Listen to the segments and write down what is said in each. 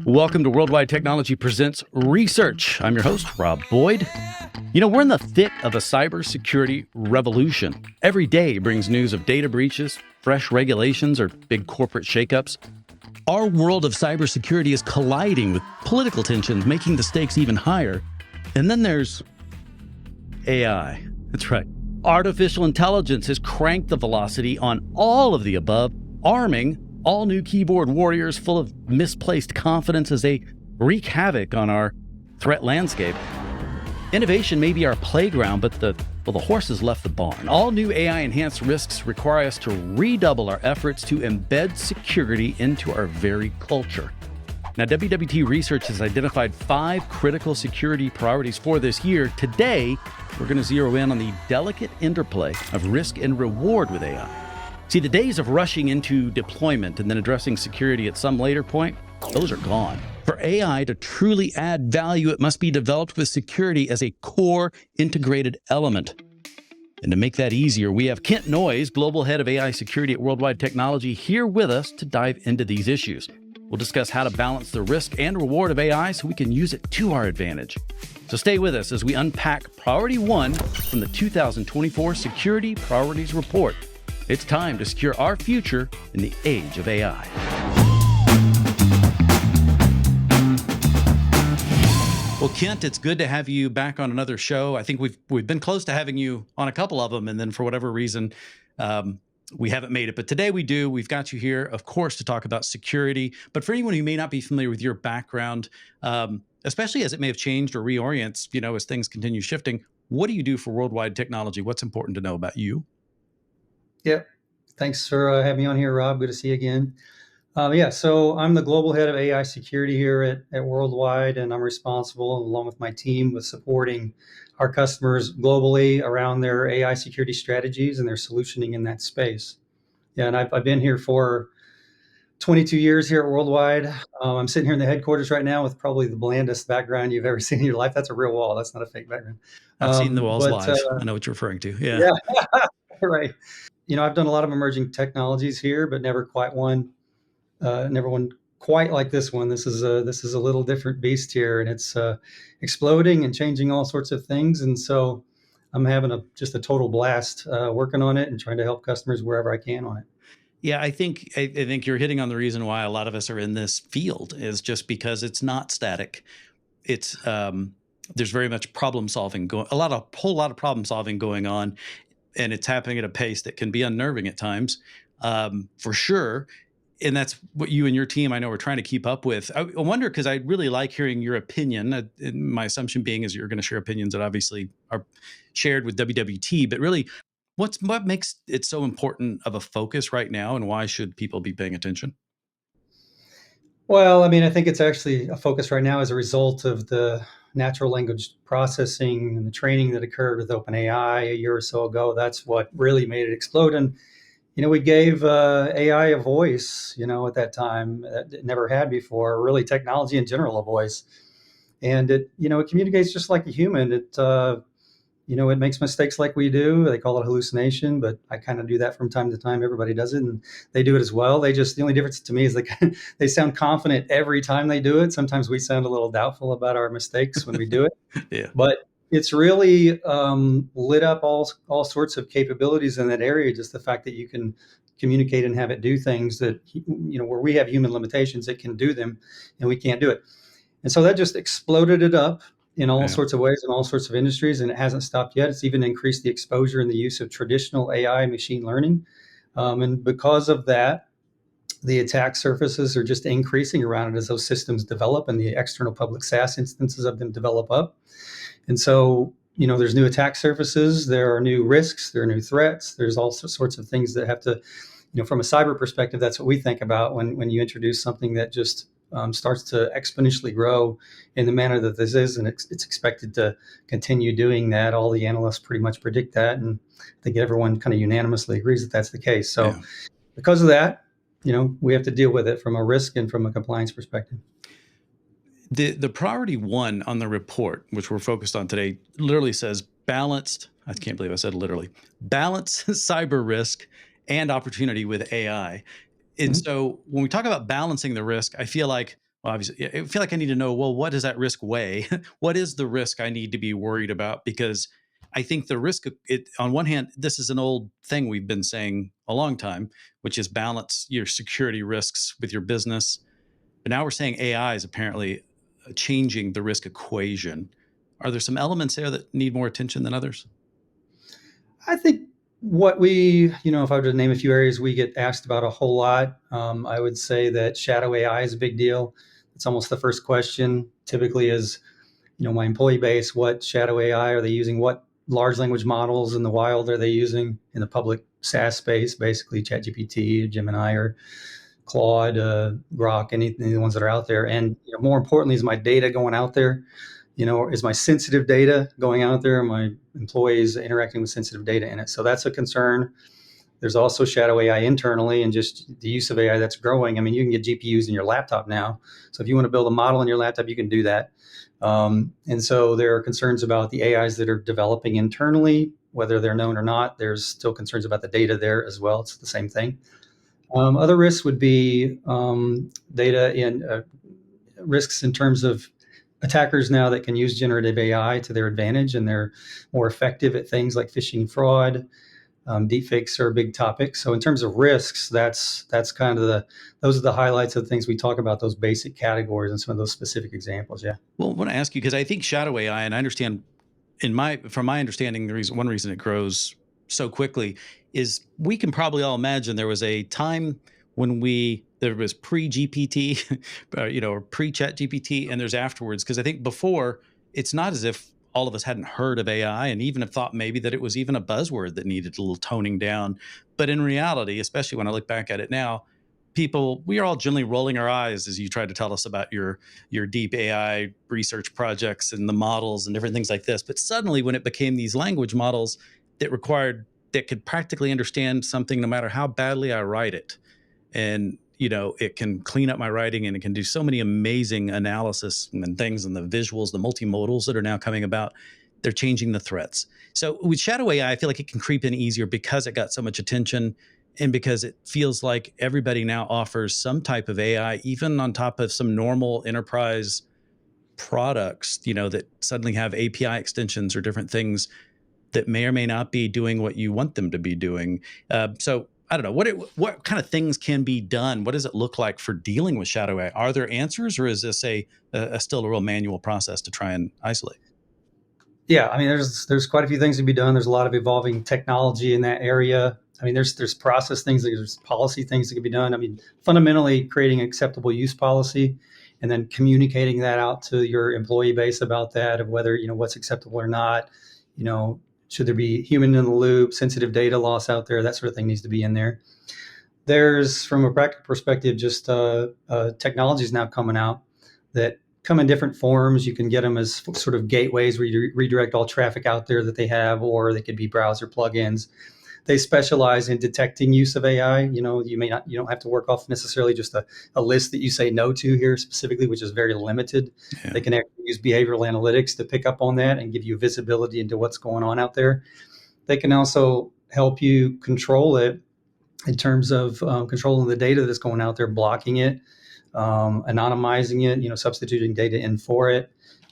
Welcome to Worldwide Technology Presents Research. I'm your host, Rob Boyd. You know, we're in the thick of a cybersecurity revolution. Every day brings news of data breaches, fresh regulations, or big corporate shakeups. Our world of cybersecurity is colliding with political tensions, making the stakes even higher. And then there's AI. That's right. Artificial intelligence has cranked the velocity on all of the above, arming all new keyboard warriors full of misplaced confidence as they wreak havoc on our threat landscape. Innovation may be our playground, but the horse has left the barn. All new AI-enhanced risks require us to redouble our efforts to embed security into our very culture. Now, WWT Research has identified 5 critical security priorities for this year. Today, we're going to zero in on the delicate interplay of risk and reward with AI. See, the days of rushing into deployment and then addressing security at some later point, those are gone. For AI to truly add value, it must be developed with security as a core integrated element. And to make that easier, we have Kent Noyes, Global Head of AI Security at Worldwide Technology, here with us to dive into these issues. We'll discuss how to balance the risk and reward of AI so we can use it to our advantage. So stay with us as we unpack Priority 1 from the 2024 Security Priorities Report. It's time to secure our future in the age of AI. Well, Kent, it's good to have you back on another show. I think we've been close to having you on a couple of them, and then for whatever reason, we haven't made it. But today we do. We've got you here, of course, to talk about security. But for anyone who may not be familiar with your background, especially as it may have changed or reorients, as things continue shifting, what do you do for Worldwide Technology? What's important to know about you? Yeah, thanks for having me on here, Rob. Good to see you again. So I'm the global head of AI security here at Worldwide, and I'm responsible, along with my team, with supporting our customers globally around their AI security strategies and their solutioning in that space. Yeah, and I've been here for 22 years here at Worldwide. I'm sitting here in the headquarters right now with probably the blandest background you've ever seen in your life. That's a real wall. That's not a fake background. I've seen the walls live. I know what you're referring to. Yeah, right. I've done a lot of emerging technologies here, but never one quite like this one. This is a little different beast here, and it's exploding and changing all sorts of things. And so I'm having just a total blast working on it and trying to help customers wherever I can on it. Yeah, I think you're hitting on the reason why a lot of us are in this field is just because it's not static. It's there's very much problem solving whole lot of problem solving going on. And it's happening at a pace that can be unnerving at times, for sure. And that's what you and your team, I know, are trying to keep up with. I wonder, because I really like hearing your opinion. My assumption being is you're going to share opinions that obviously are shared with WWT. But really, what makes it so important of a focus right now, and why should people be paying attention? Well, I think it's actually a focus right now as a result of the natural language processing and the training that occurred with OpenAI a year or so ago. That's what really made it explode. And, we gave AI a voice, at that time that it never had before, really technology in general a voice. And it communicates just like a human. It makes mistakes like we do. They call it hallucination, but I kind of do that from time to time. Everybody does it, and they do it as well. The only difference to me is they sound confident every time they do it. Sometimes we sound a little doubtful about our mistakes when we do it. Yeah. But it's really lit up all sorts of capabilities in that area. Just the fact that you can communicate and have it do things that, where we have human limitations, it can do them, and we can't do it. And so that just exploded it up in all sorts of ways in all sorts of industries, and it hasn't stopped yet. It's even increased the exposure and the use of traditional AI machine learning. And because of that, the attack surfaces are just increasing around it as those systems develop and the external public SaaS instances of them develop up. And so, there's new attack surfaces, there are new risks, there are new threats, there's all sorts of things that have to, from a cyber perspective, that's what we think about when you introduce something that just starts to exponentially grow in the manner that this is, and it's expected to continue doing that. All the analysts pretty much predict that, and I think everyone kind of unanimously agrees that that's the case. So because of that, we have to deal with it from a risk and from a compliance perspective. The priority 1 on the report, which we're focused on today, literally says balanced, I can't believe I said literally, balance cyber risk and opportunity with AI. And so when we talk about balancing the risk, I feel like Well, obviously, I feel like I need to know, well, what does that risk weigh? What is the risk I need to be worried about? Because I think the risk, on one hand, this is an old thing we've been saying a long time, which is balance your security risks with your business. But now we're saying AI is apparently changing the risk equation. Are there some elements there that need more attention than others? I think what we, if I were to name a few areas we get asked about a whole lot, I would say that shadow AI is a big deal. It's almost the first question typically is, my employee base, what shadow AI are they using? What large language models in the wild are they using in the public SaaS space, basically ChatGPT, Gemini, or Claude, Grok, any of the ones that are out there? And more importantly, is my data going out there? Is my sensitive data going out there? Are my employees interacting with sensitive data in it? So that's a concern. There's also shadow AI internally and just the use of AI that's growing. I mean, you can get GPUs in your laptop now. So if you want to build a model in your laptop, you can do that. And so there are concerns about the AIs that are developing internally, whether they're known or not. There's still concerns about the data there as well. It's the same thing. Other risks would be data in risks in terms of attackers now that can use generative AI to their advantage, and they're more effective at things like phishing, fraud. Deepfakes are a big topic. So in terms of risks, that's kind of those are the highlights of the things we talk about, those basic categories and some of those specific examples. Yeah. Well, I want to ask you because I think shadow AI, and I understand from my understanding, one reason it grows so quickly is we can probably all imagine there was a time when there was pre GPT, or pre Chat GPT, and there's afterwards. Because I think before it's not as if all of us hadn't heard of AI and even have thought maybe that it was even a buzzword that needed a little toning down. But in reality, especially when I look back at it now, we are all generally rolling our eyes as you tried to tell us about your deep AI research projects and the models and different things like this. But suddenly, when it became these language models that could practically understand something no matter how badly I write it, and it can clean up my writing and it can do so many amazing analysis and things, and the visuals, the multimodals that are now coming about, they're changing the threats. So with shadow AI, I feel like it can creep in easier because it got so much attention and because it feels like everybody now offers some type of AI, even on top of some normal enterprise products, that suddenly have API extensions or different things that may or may not be doing what you want them to be doing. So I don't know what kind of things can be done. What does it look like for dealing with shadow AI? Are there answers, or is this still a real manual process to try and isolate? Yeah, I mean, there's quite a few things to be done. There's a lot of evolving technology in that area. I mean, there's process things, there's policy things that can be done. I mean, fundamentally creating acceptable use policy and then communicating that out to your employee base about that, of whether, what's acceptable or not. You know, should there be human in the loop, sensitive data loss out there? That sort of thing needs to be in there. There's, from a practical perspective, just technologies now coming out that come in different forms. You can get them as sort of gateways where you redirect all traffic out there that they have, or they could be browser plugins. They specialize in detecting use of AI. You don't have to work off necessarily just a list that you say no to here specifically, which is very limited. Yeah. They can actually use behavioral analytics to pick up on that and give you visibility into what's going on out there. They can also help you control it in terms of controlling the data that's going out there, blocking it, anonymizing it, substituting data in for it.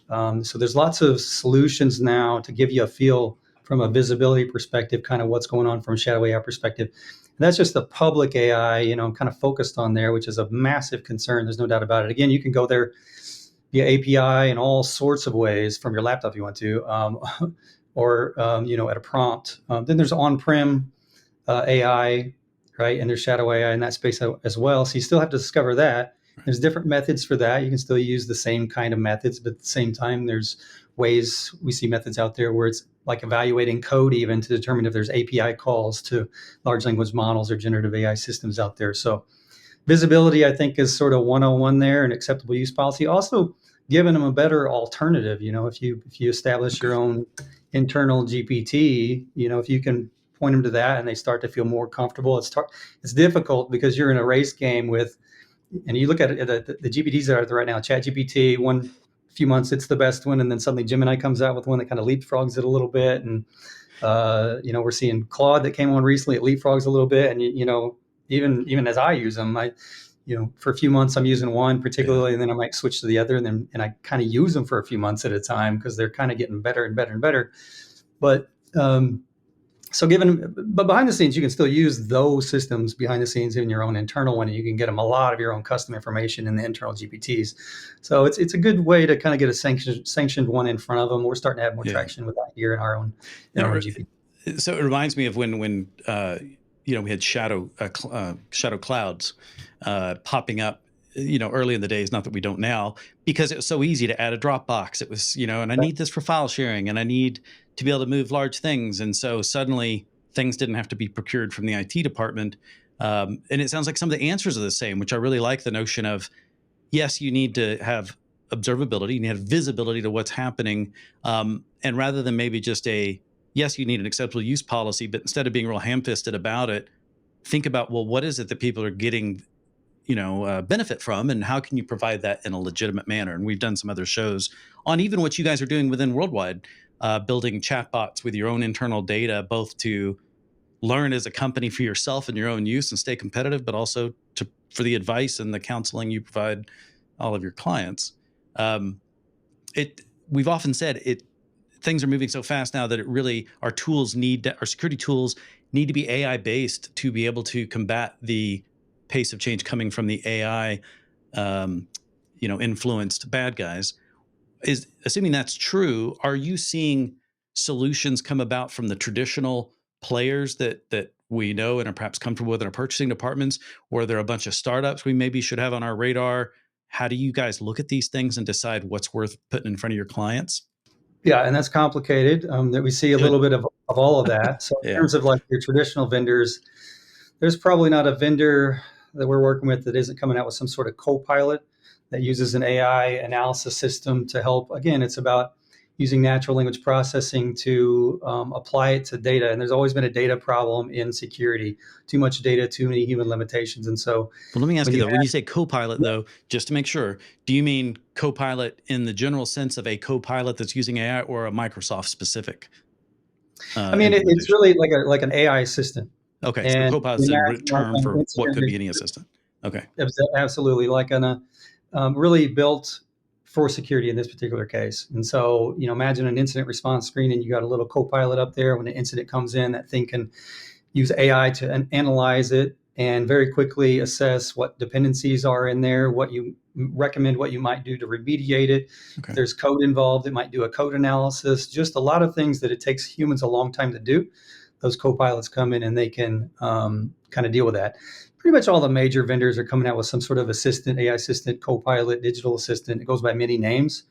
So there's lots of solutions now to give you a feel from a visibility perspective, kind of what's going on from a shadow AI perspective. And that's just the public AI, I'm kind of focused on there, which is a massive concern. There's no doubt about it. Again, you can go there via API in all sorts of ways from your laptop if you want to, or at a prompt. Then there's on-prem AI, right? And there's shadow AI in that space as well. So you still have to discover that. There's different methods for that. You can still use the same kind of methods, but at the same time, there's ways, we see methods out there where it's like evaluating code even to determine if there's API calls to large language models or generative AI systems out there. So visibility, I think, is sort of 101 there, and acceptable use policy. Also giving them a better alternative. If you establish your own internal GPT, if you can point them to that and they start to feel more comfortable. It's difficult because you're in a race game with, and you look at it, the GPTs that are out there right now, ChatGPT, one few months it's the best one, and then suddenly Gemini comes out with one that kind of leapfrogs it a little bit, and we're seeing Claude that came on recently, it leapfrogs a little bit, and even as I use them, for a few months I'm using one particularly, and then I might switch to the other, and I kind of use them for a few months at a time because they're kind of getting better and better and better. But but behind the scenes, you can still use those systems behind the scenes in your own internal one, and you can get them a lot of your own custom information in the internal GPTs. So it's a good way to kind of get a sanctioned one in front of them. We're starting to have more traction with that here in our own GPT. So it reminds me of when we had shadow clouds popping up, early in the days, not that we don't now, because it was so easy to add a Dropbox. It was, and I need this for file sharing, and I need to be able to move large things. And so suddenly things didn't have to be procured from the IT department. And it sounds like some of the answers are the same, which I really like the notion of, yes, you need to have observability, you need to have visibility to what's happening. And rather than maybe just yes, you need an acceptable use policy, but instead of being real ham-fisted about it, think about, well, what is it that people are getting benefit from, and how can you provide that in a legitimate manner? And we've done some other shows on even what you guys are doing within Worldwide, building chatbots with your own internal data, both to learn as a company for yourself and your own use and stay competitive, but also for the advice and the counseling you provide all of your clients. We've often said things are moving so fast now that our security tools need to be AI based to be able to combat the pace of change coming from the AI, influenced bad guys. Assuming that's true, are you seeing solutions come about from the traditional players that we know and are perhaps comfortable with in our purchasing departments, or are there a bunch of startups we maybe should have on our radar? How do you guys look at these things and decide what's worth putting in front of your clients? Yeah, and that's complicated. That we see a little bit of all of that. So in terms of like your traditional vendors, there's probably not a vendor that we're working with that isn't coming out with some sort of co-pilot that uses an AI analysis system to help. Again, it's about using natural language processing to apply it to data. And there's always been a data problem in security. Too much data, too many human limitations. And so, well, let me ask you though, when you say co-pilot though, just to make sure, do you mean co-pilot in the general sense of a co-pilot that's using AI, or a Microsoft specific? I mean, it's really like an AI assistant. Okay, so co-pilot is a term for what could be any assistant. Okay, absolutely, like really built for security in this particular case. And so, imagine an incident response screen, and you got a little co-pilot up there. When an incident comes in, that thing can use AI to analyze it and very quickly assess what dependencies are in there, what you recommend, what you might do to remediate it. Okay. If there's code involved, it might do a code analysis, just a lot of things that it takes humans a long time to do. Those co-pilots come in and they can kind of deal with that. Pretty much all the major vendors are coming out with some sort of assistant, AI assistant, co-pilot, digital assistant. It goes by many names,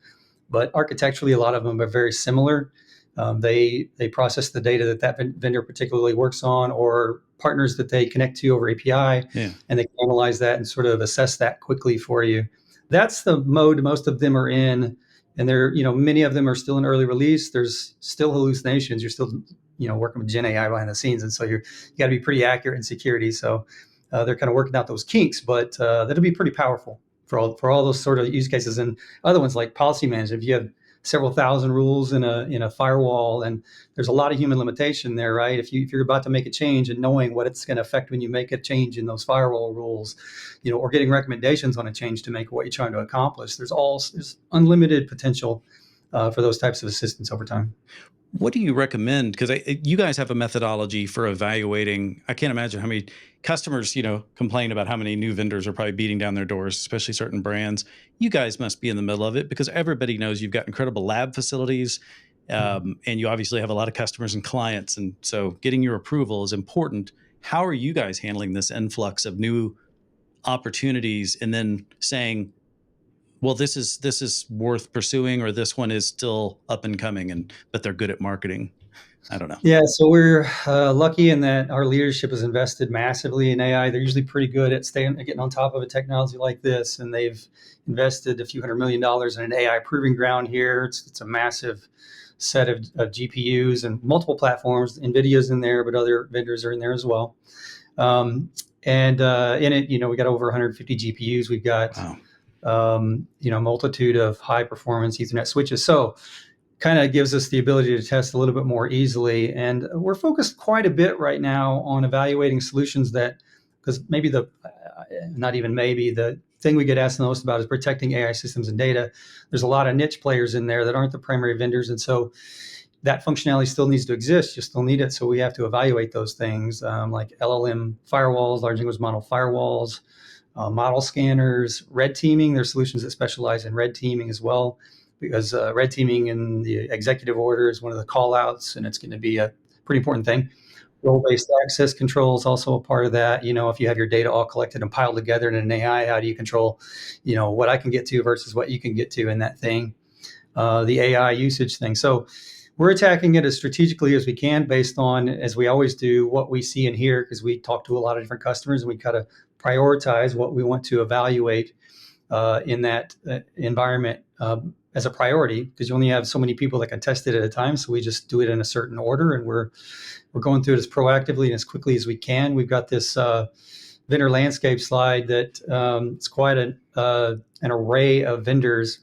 but architecturally, a lot of them are very similar. They process the data that vendor particularly works on, or partners that they connect to over API, and they can analyze that and sort of assess that quickly for you. That's the mode most of them are in, and many of them are still in early release. There's still hallucinations. You're still working with Gen AI behind the scenes, and so you got to be pretty accurate in security. So they're kind of working out those kinks, but that'll be pretty powerful for all those sort of use cases. And other ones like policy management, if you have several thousand rules in a firewall, and there's a lot of human limitation there, right? If you're about to make a change and knowing what it's going to affect when you make a change in those firewall rules, or getting recommendations on a change to make what you're trying to accomplish, there's unlimited potential for those types of assistance over time. What do you recommend? Because you guys have a methodology for evaluating. I can't imagine how many customers, complain about how many new vendors are probably beating down their doors, especially certain brands. You guys must be in the middle of it, because everybody knows you've got incredible lab facilities, and you obviously have a lot of customers and clients. And so getting your approval is important. How are you guys handling this influx of new opportunities, and then saying, well, this is worth pursuing, or this one is still up and coming, but they're good at marketing? I don't know. Yeah, so we're lucky in that our leadership has invested massively in AI. They're usually pretty good at getting on top of a technology like this, and they've invested a few $100 million in an AI proving ground here. It's a massive set of GPUs and multiple platforms. NVIDIA's in there, but other vendors are in there as well. And in it, we got over 150 GPUs. We've got a multitude of high performance Ethernet switches. So kind of gives us the ability to test a little bit more easily. And we're focused quite a bit right now on evaluating solutions because maybe not even maybe. The thing we get asked the most about is protecting AI systems and data. There's a lot of niche players in there that aren't the primary vendors, and so that functionality still needs to exist. You still need it, so we have to evaluate those things, like LLM firewalls, large language model firewalls, model scanners, red teaming. There's solutions that specialize in red teaming as well, because red teaming in the executive order is one of the call outs, and it's going to be a pretty important thing. Role-based access control is also a part of that. If you have your data all collected and piled together in an AI, how do you control, what I can get to versus what you can get to in that thing? The AI usage thing. So we're attacking it as strategically as we can based on, as we always do, what we see and hear, because we talk to a lot of different customers and we kind of prioritize what we want to evaluate in that environment as a priority, because you only have so many people that can test it at a time. So we just do it in a certain order, and we're going through it as proactively and as quickly as we can. We've got this vendor landscape slide that it's quite an array of vendors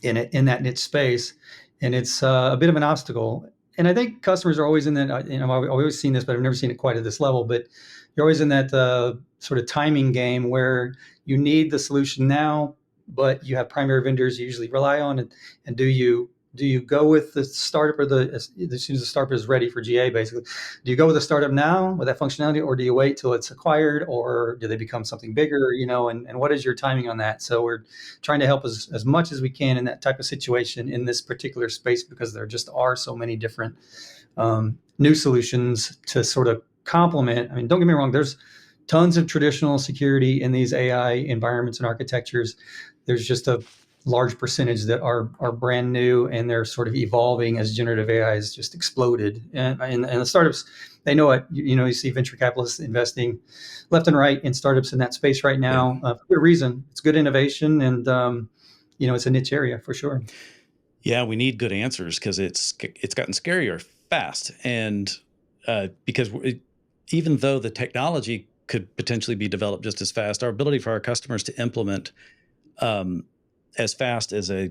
in that niche space, and it's a bit of an obstacle. And I think customers are always in that. I've always seen this, but I've never seen it quite at this level. But you're always in that sort of timing game where you need the solution now, but you have primary vendors you usually rely on. And do you go with the startup, or as soon as the startup is ready for GA, basically? Do you go with the startup now with that functionality, or do you wait till it's acquired, or do they become something bigger? And what is your timing on that? So we're trying to help as much as we can in that type of situation in this particular space, because there just are so many different new solutions to sort of complement. I mean, don't get me wrong, there's tons of traditional security in these AI environments and architectures. There's just a large percentage that are brand new, and they're sort of evolving as generative AI has just exploded. And the startups, they know it. You see venture capitalists investing left and right in startups in that space right now, for good reason. It's good innovation, and it's a niche area for sure. Yeah, we need good answers, because it's gotten scarier fast, and because even though the technology could potentially be developed just as fast, our ability for our customers to implement as fast as a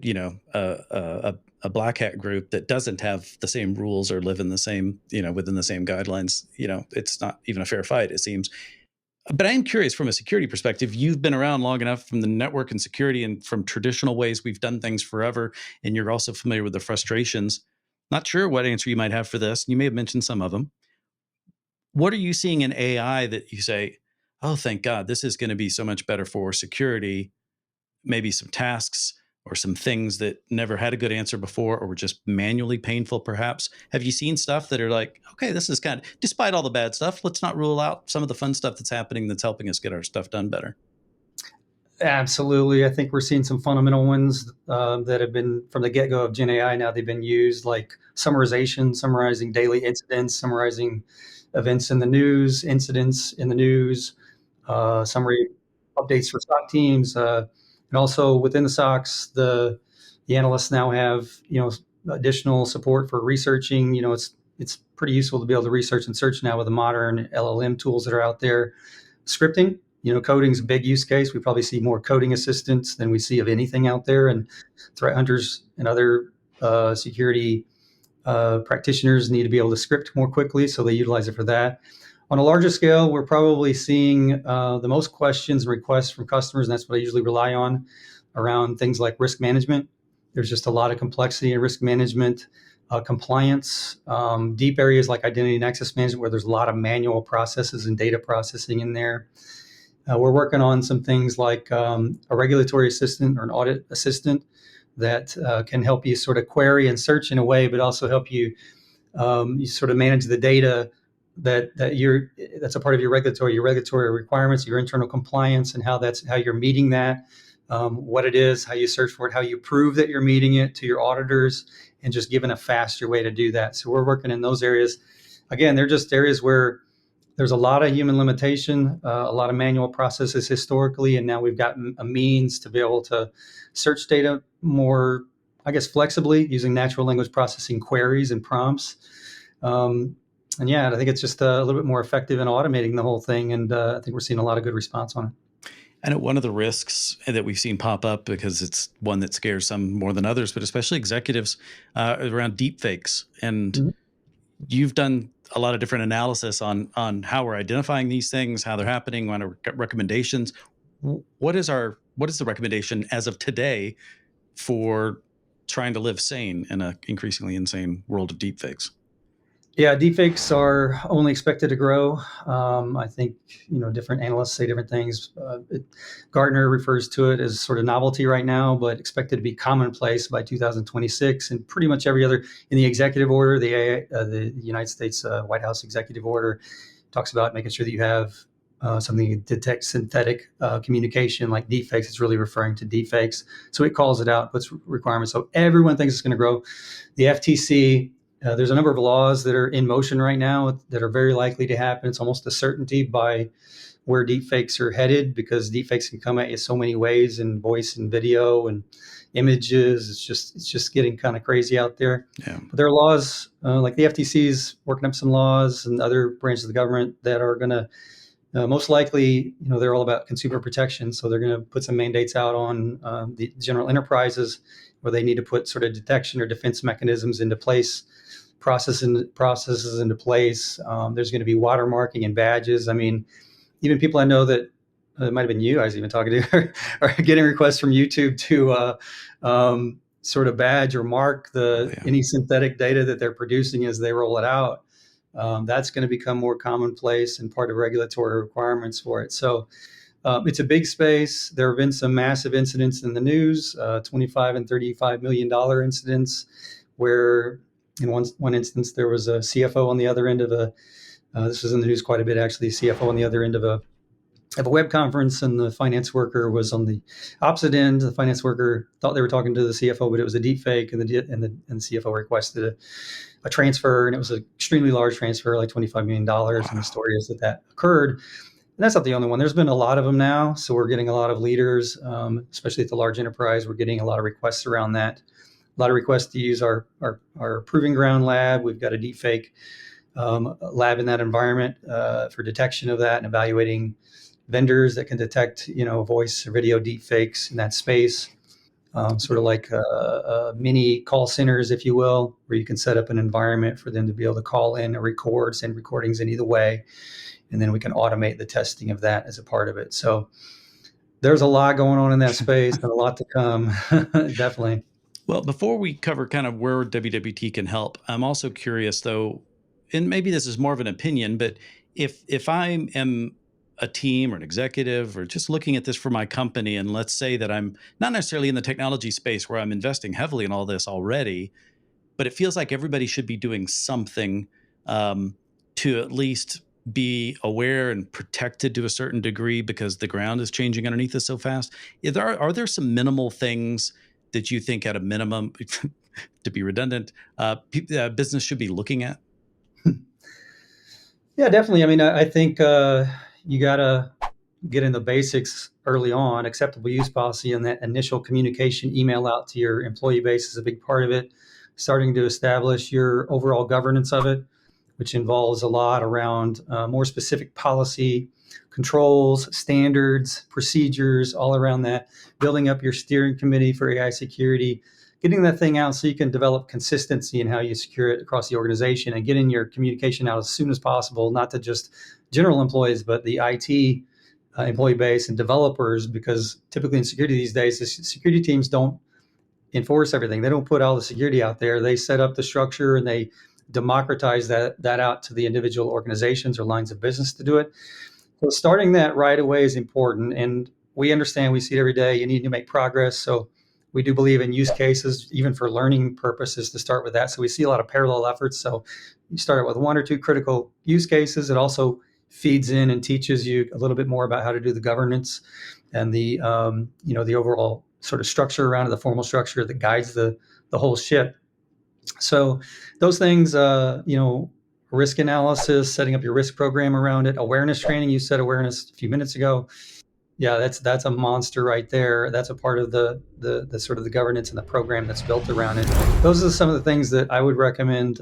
black hat group that doesn't have the same rules or live in the same, within the same guidelines, it's not even a fair fight, it seems. But I am curious, from a security perspective, you've been around long enough from the network and security and from traditional ways we've done things forever, and you're also familiar with the frustrations. Not sure what answer you might have for this. You may have mentioned some of them. What are you seeing in AI that you say, oh, thank God, this is going to be so much better for security? Maybe some tasks or some things that never had a good answer before, or were just manually painful, perhaps. Have you seen stuff that are like, okay, this is kind of, despite all the bad stuff, let's not rule out some of the fun stuff that's happening that's helping us get our stuff done better? Absolutely. I think we're seeing some fundamental ones that have been from the get-go of Gen AI. Now they've been used, like summarization, summarizing daily incidents, summarizing events in the news, incidents in the news, summary updates for SOC teams, and also within the SOCs, the analysts now have additional support for researching. It's pretty useful to be able to research and search now with the modern LLM tools that are out there. Scripting, coding's a big use case. We probably see more coding assistants than we see of anything out there, and threat hunters and other security practitioners need to be able to script more quickly, so they utilize it for that. On a larger scale, we're probably seeing the most questions and requests from customers, and that's what I usually rely on, around things like risk management. There's just a lot of complexity in risk management, compliance, deep areas like identity and access management, where there's a lot of manual processes and data processing in there. We're working on some things like a regulatory assistant or an audit assistant that can help you sort of query and search in a way, but also help you sort of manage the data that's a part of your regulatory requirements, your internal compliance, and how you're meeting that, what it is, how you search for it, how you prove that you're meeting it to your auditors, and just given a faster way to do that. So we're working in those areas. Again, they're just areas where there's a lot of human limitation, a lot of manual processes historically, and now we've got a means to be able to search data more, I guess, flexibly using natural language processing queries and prompts. And yeah, I think it's just a little bit more effective in automating the whole thing, and I think we're seeing a lot of good response on it. And one of the risks that we've seen pop up, because it's one that scares some more than others, but especially executives, around deep fakes. And you've done a lot of different analysis on how we're identifying these things, how they're happening, what are recommendations. What is the recommendation as of today for trying to live sane in an increasingly insane world of deepfakes? Yeah, deepfakes are only expected to grow. I think different analysts say different things. Gartner refers to it as sort of novelty right now, but expected to be commonplace by 2026. And pretty much every other in the executive order, the United States White House executive order talks about making sure that you have something that detects synthetic communication like deepfakes. It's really referring to deepfakes. So it calls it out, puts requirements. So everyone thinks it's going to grow. The FTC, there's a number of laws that are in motion right now that are very likely to happen. It's almost a certainty by where deepfakes are headed, because deepfakes can come at you so many ways in voice and video and images. It's just getting kind of crazy out there. Yeah. But there are laws like the FTC's working up some laws and other branches of the government that are going to most likely, they're all about consumer protection. So they're going to put some mandates out on the general enterprises where they need to put sort of detection or defense mechanisms into place, processes into place. There's going to be watermarking and badges. I mean, even people I know that it might have been you I was even talking to are getting requests from YouTube to sort of badge or mark any synthetic data that they're producing as they roll it out. That's going to become more commonplace and part of regulatory requirements for it. So it's a big space. There have been some massive incidents in the news, $25 and $35 million incidents, where in one instance there was a CFO on the other end of this was in the news quite a bit actually, CFO on the other end of a web conference, and the finance worker was on the opposite end. The finance worker thought they were talking to the CFO, but it was a deep fake, and the CFO requested a transfer, and it was an extremely large transfer, like $25 million. Wow. And the story is that occurred. And that's not the only one. There's been a lot of them now. So we're getting a lot of leaders, especially at the large enterprise. We're getting a lot of requests around that. A lot of requests to use our proving ground lab. We've got a deepfake lab in that environment for detection of that and evaluating vendors that can detect, voice or video deepfakes in that space. Sort of like mini call centers, if you will, where you can set up an environment for them to be able to call in or send recordings in either way. And then we can automate the testing of that as a part of it. So there's a lot going on in that space and a lot to come, definitely. Well, before we cover kind of where WWT can help, I'm also curious, though, and maybe this is more of an opinion, but if I am a team or an executive or just looking at this for my company, and let's say that I'm not necessarily in the technology space where I'm investing heavily in all this already, but it feels like everybody should be doing something to at least be aware and protected to a certain degree because the ground is changing underneath us so fast. Are there some minimal things that you think at a minimum, to be redundant, business should be looking at? Yeah, definitely. I mean, I think you got to get in the basics early on. Acceptable use policy and that initial communication email out to your employee base is a big part of it. Starting to establish your overall governance of it, which involves a lot around more specific policy, controls, standards, procedures, all around that. Building up your steering committee for AI security, getting that thing out so you can develop consistency in how you secure it across the organization, and getting your communication out as soon as possible, not to just general employees, but the IT employee base and developers, because typically in security these days, the security teams don't enforce everything. They don't put all the security out there. They set up the structure and they democratize that out to the individual organizations or lines of business to do it. So starting that right away is important. And we understand, we see it every day. You need to make progress. So we do believe in use cases, even for learning purposes, to start with that. So we see a lot of parallel efforts. So you start with one or two critical use cases. It also feeds in and teaches you a little bit more about how to do the governance and the the overall sort of structure around it, the formal structure that guides the whole ship. So those things, risk analysis, setting up your risk program around it, awareness training. You said awareness a few minutes ago. Yeah, that's a monster right there. That's a part of the sort of the governance and the program that's built around it. Those are some of the things that I would recommend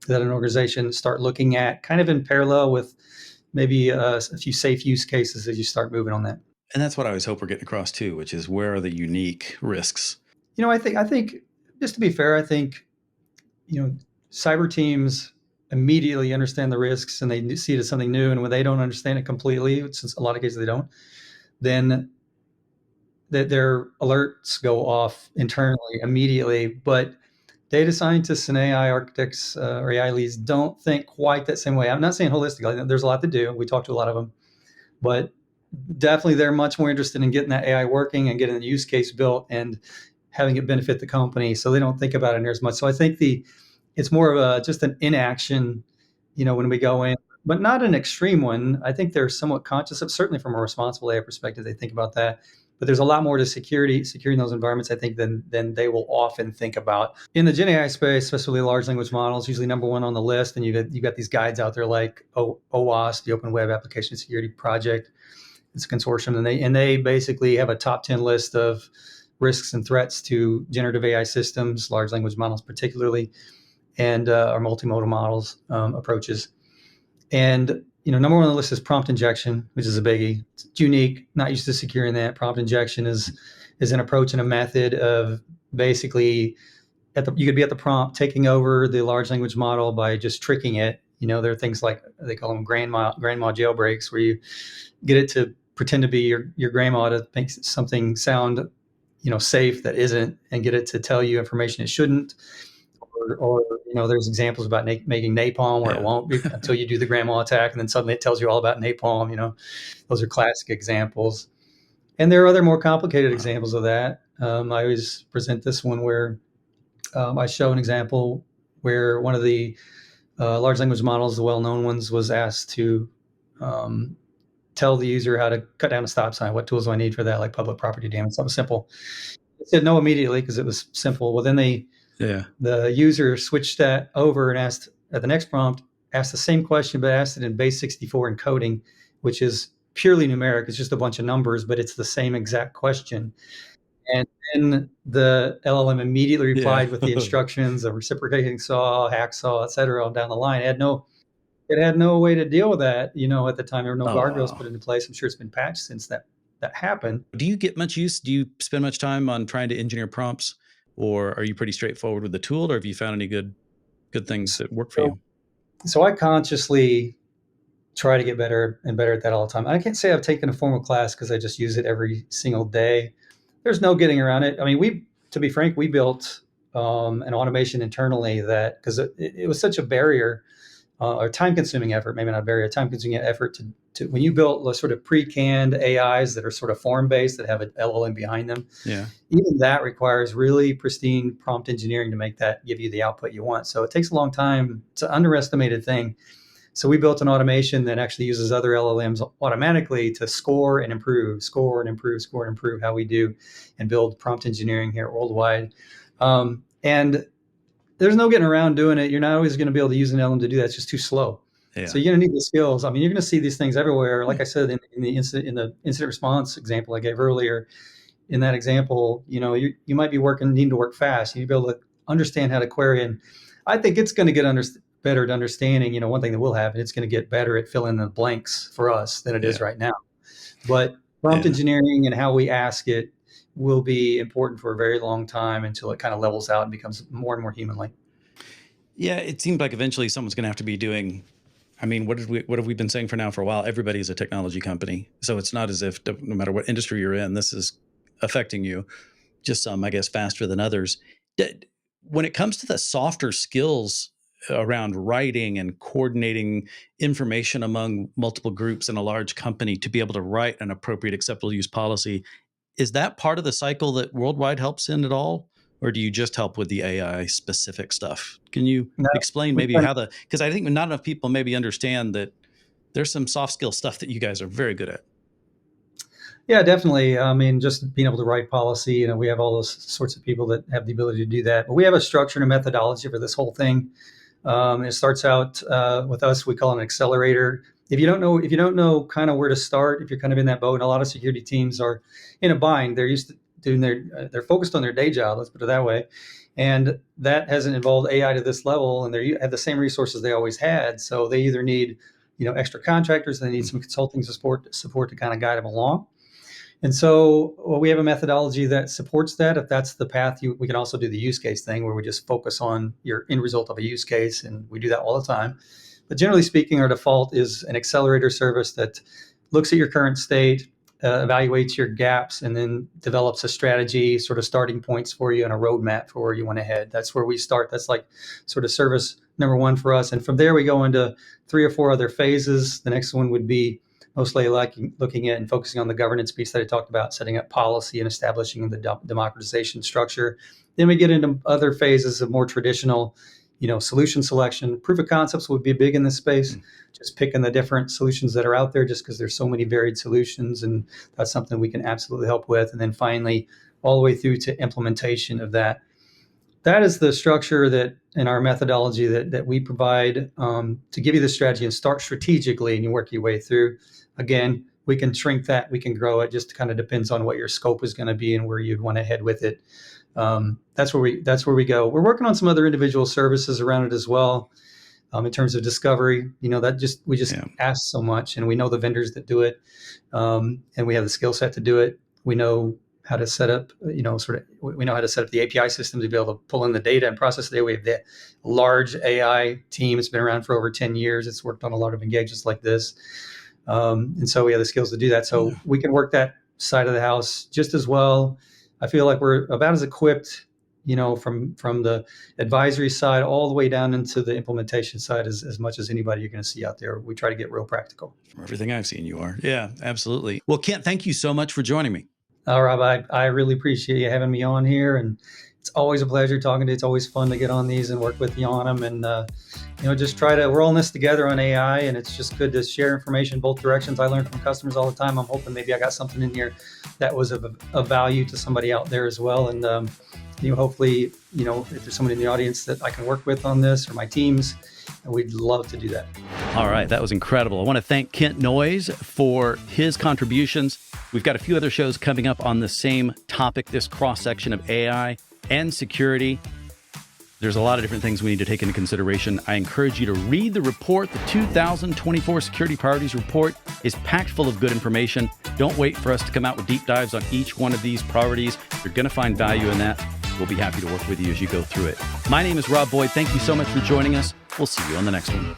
that an organization start looking at, kind of in parallel with maybe a few safe use cases as you start moving on that. And that's what I always hope we're getting across too, which is where are the unique risks? I think just to be fair, I think cyber teams immediately understand the risks and they see it as something new. And when they don't understand it completely, since a lot of cases they don't, then their alerts go off internally immediately. But data scientists and AI architects or AI leads don't think quite that same way. I'm not saying holistically. There's a lot to do. We talk to a lot of them, but definitely they're much more interested in getting that AI working and getting the use case built and having it benefit the company. So they don't think about it near as much. So I think it's more of just an inaction, when we go in, but not an extreme one. I think they're somewhat conscious of, certainly from a responsible AI perspective, they think about that. But there's a lot more to securing those environments, I think, than they will often think about. In the Gen AI space, especially large language models, usually number one on the list. And you got these guides out there like OWASP, the Open Web Application Security Project. It's a consortium, and they basically have a top 10 list of risks and threats to generative AI systems, large language models particularly, and our multimodal models approaches. And number one on the list is prompt injection, which is a biggie. It's unique, not used to securing that. Prompt injection is an approach and a method of basically you could be at the prompt taking over the large language model by just tricking it. There are things like they call them grandma jailbreaks, where you get it to pretend to be your grandma to make something sound safe that isn't, and get it to tell you information it shouldn't. Or there's examples about making napalm where it won't be until you do the grandma attack, and then suddenly it tells you all about napalm. Those are classic examples, and there are other more complicated examples of that. I always present this one where I show an example where one of the large language models, the well-known ones, was asked to tell the user how to cut down a stop sign. What tools do I need for that? Like public property damage, something simple. It said no immediately because it was simple. Well, then the user switched that over and asked at the next prompt, asked the same question, but asked it in base 64 encoding, which is purely numeric. It's just a bunch of numbers, but it's the same exact question. And then the LLM immediately replied with the instructions of reciprocating saw, hacksaw, et cetera, on down the line. It had no way to deal with that. At the time, there were no guardrails put into place. I'm sure it's been patched since that happened. Do you get much use? Do you spend much time on trying to engineer prompts, or are you pretty straightforward with the tool, or have you found any good things that work for you? So I consciously try to get better and better at that all the time. I can't say I've taken a formal class because I just use it every single day. There's no getting around it. I mean, to be frank, we built an automation internally that, because it was such a barrier, or time-consuming effort, maybe not a barrier, time-consuming effort to when you built the sort of pre-canned AIs that are sort of form-based that have an LLM behind them. Yeah. Even that requires really pristine prompt engineering to make that give you the output you want. So it takes a long time. It's an underestimated thing. So we built an automation that actually uses other LLMs automatically to score and improve how we do and build prompt engineering here worldwide. And there's no getting around doing it. You're not always going to be able to use an LLM to do that. It's just too slow. Yeah. So you're going to need the skills. I mean, you're going to see these things everywhere. Like I said, in the incident response example I gave earlier, in that example, you might be needing to work fast. You need to be able to understand how to query. And I think it's going to get better at understanding, one thing that we'll have, and it's going to get better at filling in the blanks for us than it is right now. But prompt engineering and how we ask it will be important for a very long time until it kind of levels out and becomes more and more human-like. Yeah, it seems like eventually someone's going to have to be doing. I mean, what have we been saying for a while? Everybody's a technology company, so it's not as if no matter what industry you're in, this is affecting you. Just some, I guess, faster than others. When it comes to the softer skills around writing and coordinating information among multiple groups in a large company to be able to write an appropriate acceptable use policy, is that part of the cycle that Worldwide helps in at all? Or do you just help with the AI specific stuff? Can you explain maybe because I think not enough people maybe understand that there's some soft skill stuff that you guys are very good at. Yeah, definitely. I mean, just being able to write policy, we have all those sorts of people that have the ability to do that. But we have a structure and a methodology for this whole thing. It starts out with us. We call it an accelerator. If you don't know kind of where to start, if you're kind of in that boat, and a lot of security teams are in a bind. They're used to doing they're focused on their day job. Let's put it that way, and that hasn't involved AI to this level, and they have the same resources they always had. So they either need extra contractors, they need some consulting support to kind of guide them along. And so we have a methodology that supports that. If that's the path, we can also do the use case thing where we just focus on your end result of a use case. And we do that all the time. But generally speaking, our default is an accelerator service that looks at your current state, evaluates your gaps, and then develops a strategy, sort of starting points for you and a roadmap for where you want to head. That's where we start. That's like sort of service number one for us. And from there, we go into 3 or 4 other phases. The next one would be mostly like looking at and focusing on the governance piece that I talked about, setting up policy and establishing the democratization structure. Then we get into other phases of more traditional, solution selection. Proof of concepts would be big in this space, just picking the different solutions that are out there just because there's so many varied solutions, and that's something we can absolutely help with. And then finally, all the way through to implementation of that. That is the structure that in our methodology that we provide to give you the strategy and start strategically, and you work your way through. Again, we can shrink that, we can grow it. Just kind of depends on what your scope is going to be and where you'd want to head with it. That's where we go. We're working on some other individual services around it as well. In terms of discovery, we just ask so much, and we know the vendors that do it, and we have the skill set to do it. We know how to set up, we know how to set up the API system to be able to pull in the data and process the data. We have the large AI team. It's been around for over 10 years. It's worked on a lot of engagements like this. And so we have the skills to do that. So we can work that side of the house just as well. I feel like we're about as equipped, from the advisory side all the way down into the implementation side as much as anybody you're going to see out there. We try to get real practical. From everything I've seen, you are. Yeah, absolutely. Well, Kent, thank you so much for joining me. Rob, I really appreciate you having me on here, and it's always a pleasure talking to you. It's always fun to get on these and work with you on them, and just we're all in this together on AI, and it's just good to share information both directions. I learn from customers all the time. I'm hoping maybe I got something in here that was of value to somebody out there as well, and hopefully, if there's somebody in the audience that I can work with on this or my teams, we'd love to do that. All right. That was incredible. I want to thank Kent Noyes for his contributions. We've got a few other shows coming up on the same topic, this cross-section of AI and security. There's a lot of different things we need to take into consideration. I encourage you to read the report. The 2024 Security Priorities Report is packed full of good information. Don't wait for us to come out with deep dives on each one of these priorities. You're going to find value in that. We'll be happy to work with you as you go through it. My name is Rob Boyd. Thank you so much for joining us. We'll see you on the next one.